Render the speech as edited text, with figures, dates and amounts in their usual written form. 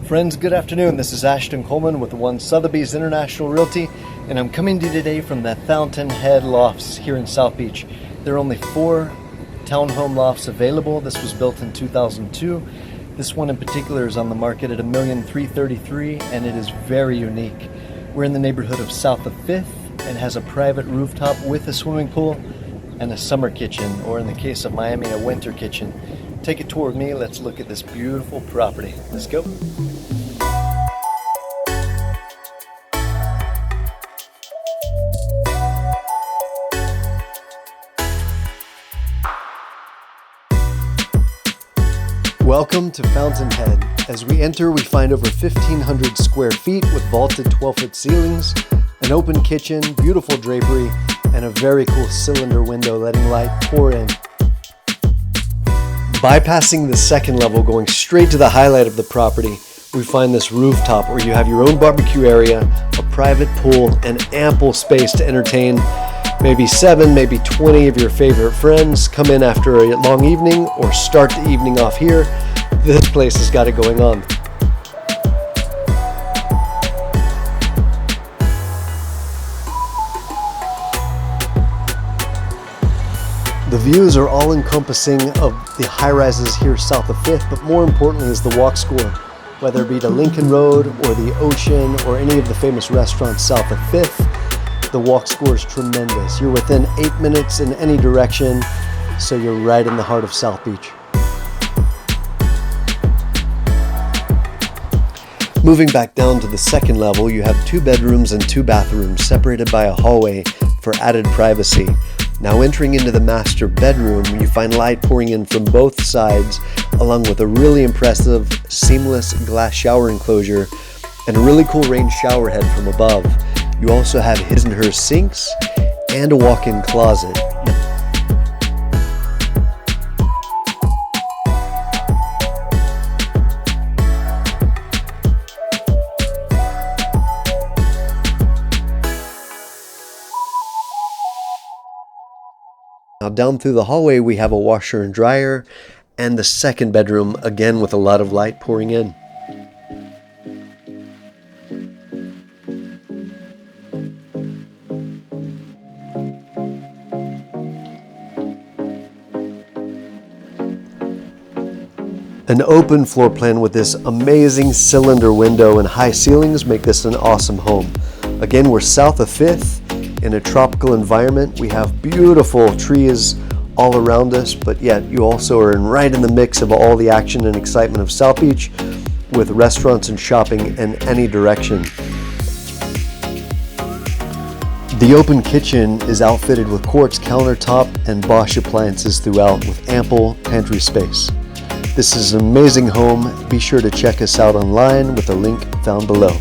Friends, good afternoon. This is Ashton Coleman with One Sotheby's International Realty, and I'm coming to you today from the Fountainhead lofts here in South Beach. There are only 4 townhome lofts available. This was built in 2002. This one in particular is on the market at $1,333,000, and it is very unique. We're in the neighborhood of South of 5th and has a private rooftop with a swimming pool and a summer kitchen, or in the case of Miami, a winter kitchen. Take a tour with me. Let's look at this beautiful property. Let's go. Welcome to Fountainhead. As we enter, we find over 1,500 square feet with vaulted 12-foot ceilings, an open kitchen, beautiful drapery, and a very cool cylinder window letting light pour in. Bypassing the second level, going straight to the highlight of the property, we find this rooftop where you have your own barbecue area, a private pool, and ample space to entertain maybe 7, maybe 20 of your favorite friends. Come in after a long evening or start the evening off here. This place has got it going on. The views are all encompassing of the high rises here south of 5th, but more importantly is the walk score. Whether it be to Lincoln Road or the ocean or any of the famous restaurants south of 5th, the walk score is tremendous. You're within 8 minutes in any direction, so you're right in the heart of South Beach. Moving back down to the second level, you have 2 bedrooms and 2 bathrooms separated by a hallway for added privacy. Now entering into the master bedroom, you find light pouring in from both sides, along with a really impressive seamless glass shower enclosure and a really cool rain shower head from above. You also have his and her sinks and a walk-in closet. Now down through the hallway we have a washer and dryer, and the second bedroom again with a lot of light pouring in. An open floor plan with this amazing cylinder window and high ceilings make this an awesome home. Again, we're south of 5th in a tropical environment. We have beautiful trees all around us, but yet you also are right in the mix of all the action and excitement of South Beach with restaurants and shopping in any direction. The open kitchen is outfitted with quartz countertop and Bosch appliances throughout with ample pantry space. This is an amazing home. Be sure to check us out online with the link found below.